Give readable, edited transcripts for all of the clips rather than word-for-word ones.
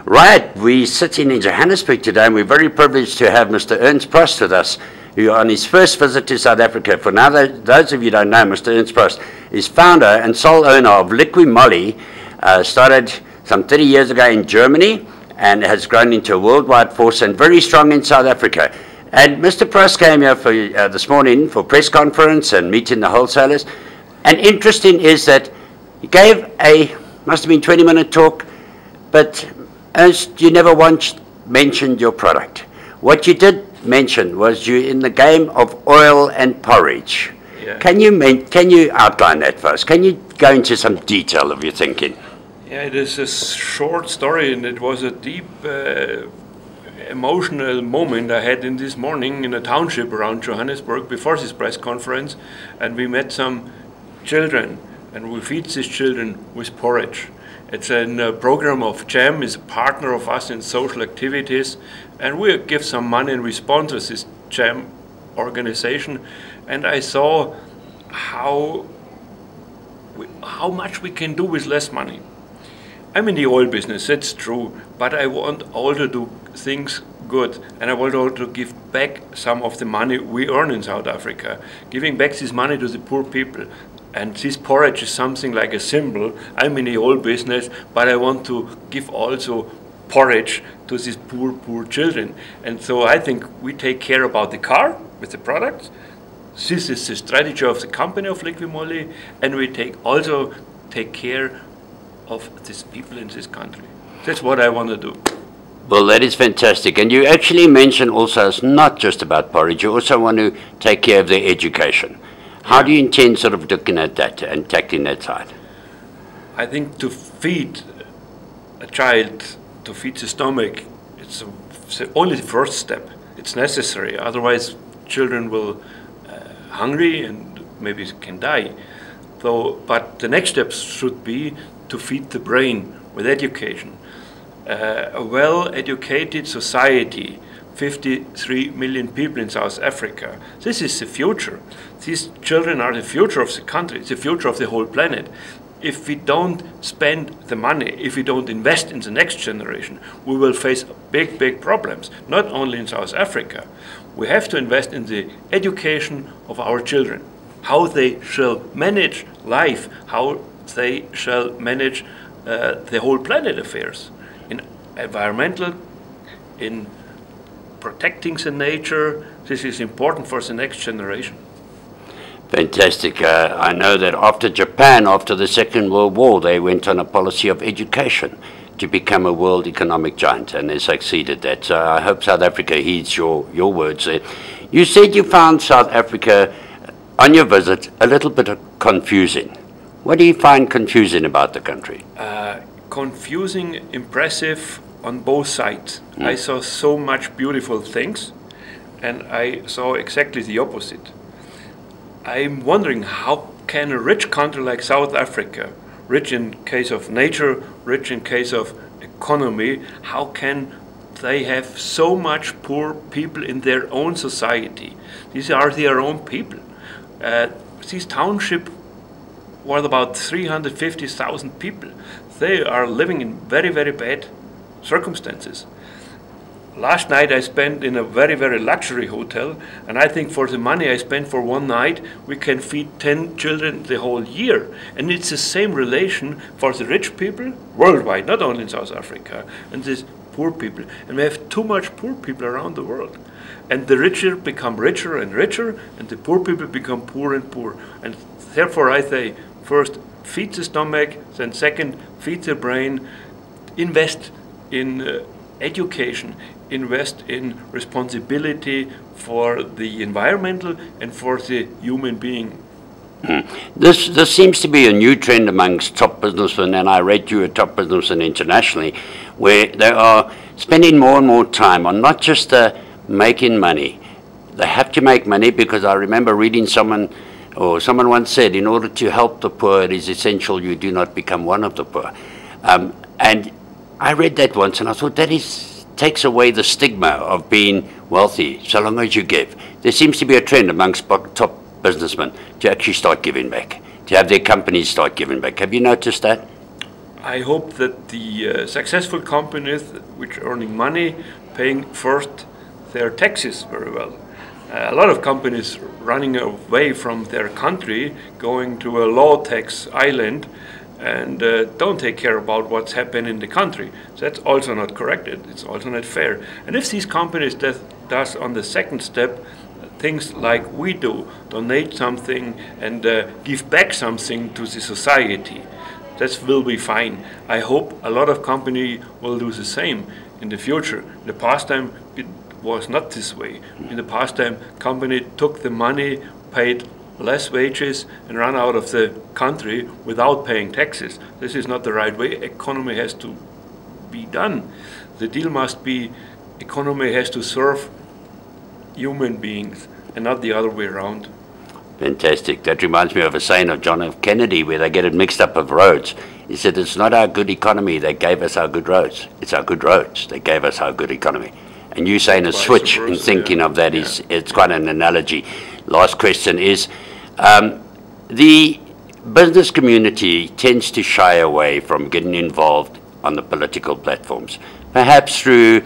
Right, we're sitting in Johannesburg today, and we're very privileged to have Mr. Ernst Prost with us, who on his first visit to South Africa. For now, those of you who don't know, Mr. Ernst Prost is founder and sole owner of Liqui Moly, started some 30 years ago in Germany, and has grown into a worldwide force and very strong in South Africa. And Mr. Prost came here for, this morning for press conference and meeting the wholesalers. And interesting is that he gave a, must have been 20-minute talk, but Ernst, you never once mentioned your product. What you did mention was you're in the game of oil and porridge. Yeah. Can you outline that for us? Can you go into some detail of your thinking? Yeah, it is a short story, and it was a deep emotional moment I had in this morning in a township around Johannesburg before this press conference, and we met some children, and we feed these children with porridge. It's a program of GEM, is a partner of us in social activities, and we give some money and we sponsor this GEM organization. And I saw how much we can do with less money. I'm in the oil business, that's true, but I want also to do things good, and I want also to give back some of the money we earn in South Africa, giving back this money to the poor people. And this porridge is something like a symbol. I'm in the oil business, but I want to give also porridge to these poor children. And so I think we take care about the car with the products. This is the strategy of the company of Liqui Moly, and we also take care of these people in this country. That's what I want to do. Well, that is fantastic. And you actually mentioned also it's not just about porridge. You also want to take care of their education. How do you intend sort of looking at that and tackling that side? I think to feed a child, to feed the stomach, it's only the first step. It's necessary. Otherwise, children will hungry and maybe can die. But the next step should be to feed the brain with education. A well-educated society, 53 million people in South Africa. This is the future. These children are the future of the country, the future of the whole planet. If we don't spend the money, if we don't invest in the next generation, we will face big problems, not only in South Africa. We have to invest in the education of our children, how they shall manage life, how they shall manage the whole planet affairs, in environmental, in protecting the nature. This is important for the next generation. Fantastic. I know that after Japan, after the Second World War, they went on a policy of education to become a world economic giant, and they succeeded that. So I hope South Africa heeds your words there. You said you found South Africa, on your visit, a little bit confusing. What do you find confusing about the country? Confusing, impressive, on both sides. I saw so much beautiful things, and I saw exactly the opposite. I'm wondering, how can a rich country like South Africa, rich in case of nature, rich in case of economy, how can they have so much poor people in their own society? These are their own people. This township was about 350,000 people. They are living in very bad circumstances. Last night I spent in a very luxury hotel, and I think for the money I spent for one night, we can feed 10 children the whole year. And it's the same relation for the rich people worldwide, not only in South Africa, and these poor people. And we have too much poor people around the world. And the richer become richer and richer, and the poor people become poor and poor. And therefore I say, first, feed the stomach, then second, feed the brain, invest in education, invest in responsibility for the environmental and for the human being. This seems to be a new trend amongst top businessmen, and I read you a top businessman internationally, where they are spending more and more time on not just making money. They have to make money because I remember reading someone once said, in order to help the poor, it is essential you do not become one of the poor. And I read that once, and I thought takes away the stigma of being wealthy, so long as you give. There seems to be a trend amongst top businessmen to actually start giving back, to have their companies start giving back. Have you noticed that? I hope that the successful companies which are earning money paying first their taxes very well. A lot of companies running away from their country, going to a low tax island, and don't take care about what's happening in the country. So that's also not correct. It's also not fair. And if these companies does on the second step things like we do, donate something and give back something to the society, that will be fine. I hope a lot of companies will do the same in the future. In the past time, it was not this way. In the past time, company took the money, paid less wages, and ran out of the country without paying taxes. This is not the right way. Economy has to be done. The deal must be, economy has to serve human beings and not the other way around. Fantastic. That reminds me of a saying of John F. Kennedy where they get it mixed up with roads. He said, it's not our good economy that gave us our good roads. It's our good roads that gave us our good economy. And you saying a switch in thinking of that is, it's quite an analogy. Last question is, the business community tends to shy away from getting involved on the political platforms, perhaps through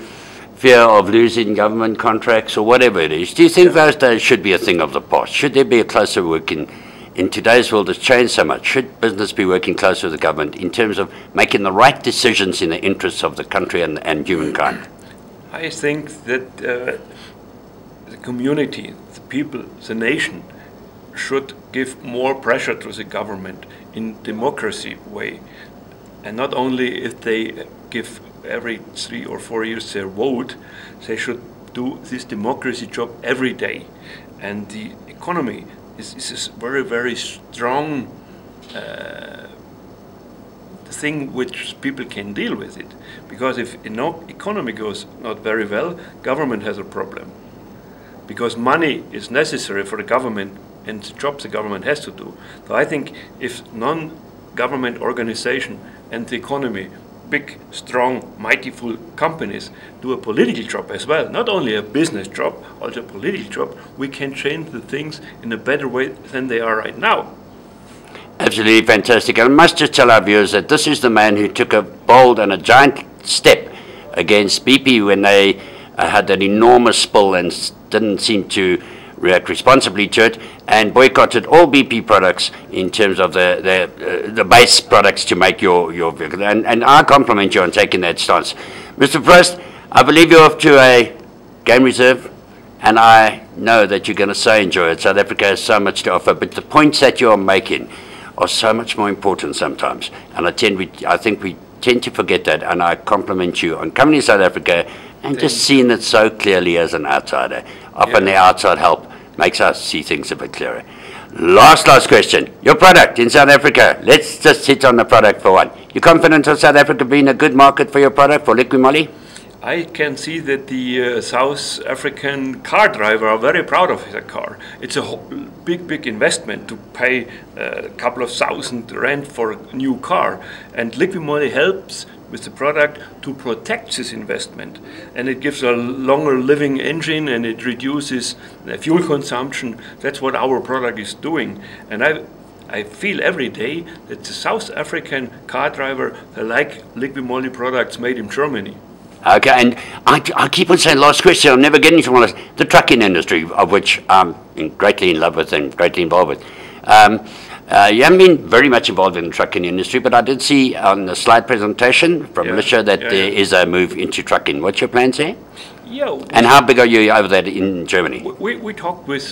fear of losing government contracts or whatever it is. Do you think those days should be a thing of the past? Should there be a closer working? In today's world, it's changed so much. Should business be working closer with the government in terms of making the right decisions in the interests of the country and humankind? I think that the community, the people, the nation should give more pressure to the government in democracy way. And not only if they give every 3 or 4 years their vote, they should do this democracy job every day. And the economy is a very, very strong thing which people can deal with it. Because if economy goes not very well, government has a problem. Because money is necessary for the government and the jobs the government has to do. So I think if non-government organization and the economy, big, strong, mightyful companies do a political job as well, not only a business job, also a political job, we can change the things in a better way than they are right now. Absolutely fantastic. I must just tell our viewers that this is the man who took a bold and a giant step against BP when they had that enormous spill and didn't seem to react responsibly to it, and boycotted all BP products in terms of the base products to make your vehicle. And I compliment you on taking that stance. Mr. Prost, I believe you're off to a game reserve, and I know that you're going to so enjoy it. South Africa has so much to offer, but the points that you're making are so much more important sometimes. And I think we tend to forget that, and I compliment you on coming to South Africa and just seeing it so clearly as an outsider. Often the outside help makes us see things a bit clearer. Last question. Your product in South Africa. Let's just hit on the product for one. You confident of South Africa being a good market for your product, for Liqui Moly? I can see that the South African car driver are very proud of their car. It's a big investment to pay a couple of $1,000 for a new car. And Liqui Moly helps with the product to protect this investment. And it gives a longer living engine and it reduces fuel consumption. That's what our product is doing. And I feel every day that the South African car driver, they like Liqui Moly products made in Germany. Okay, and I keep on saying, last question, I'm never getting to one of this, the trucking industry, of which I'm greatly in love with and greatly involved with. You haven't been very much involved in the trucking industry, but I did see on the slide presentation from Lisha that there is a move into trucking. What's your plans there? Yeah. And how big are you over there in Germany? We talked with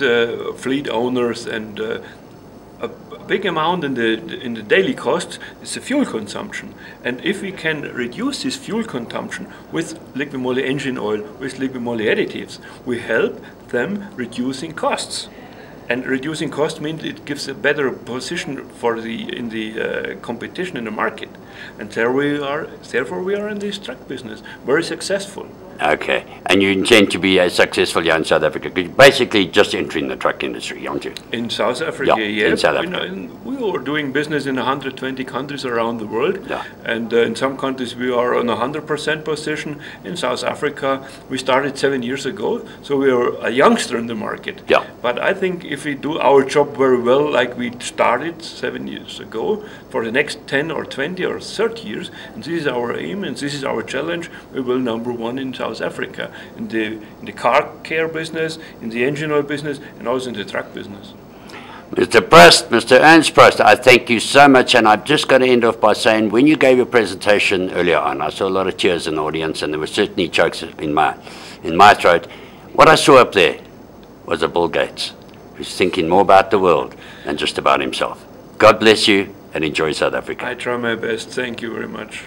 fleet owners, and a big amount in the daily cost is the fuel consumption. And if we can reduce this fuel consumption with Liqui Moly engine oil, with Liqui Moly additives, we help them reducing costs. And reducing cost means it gives a better position in the competition in the market. And therefore we are in this truck business, very successful. Okay, and you intend to be successful here in South Africa? Basically, just entering the truck industry, aren't you? In South Africa, Yeah, in South Africa. We are doing business in 120 countries around the world, Yeah. and in some countries we are on a 100% position. In South Africa, we started 7 years ago, so we are a youngster in the market. Yeah. But I think if we do our job very well, like we started 7 years ago, for the next 10 or 20 or 30 years, and this is our aim and this is our challenge, we will number one in South Africa, in the car care business, in the engine oil business, and also in the truck business. Mr. Prost, Mr. Ernst Prost, I thank you so much, and I'm just going to end off by saying, when you gave your presentation earlier on, I saw a lot of tears in the audience, and there were certainly chokes in my throat. What I saw up there was a Bill Gates, who's thinking more about the world than just about himself. God bless you, and enjoy South Africa. I try my best. Thank you very much.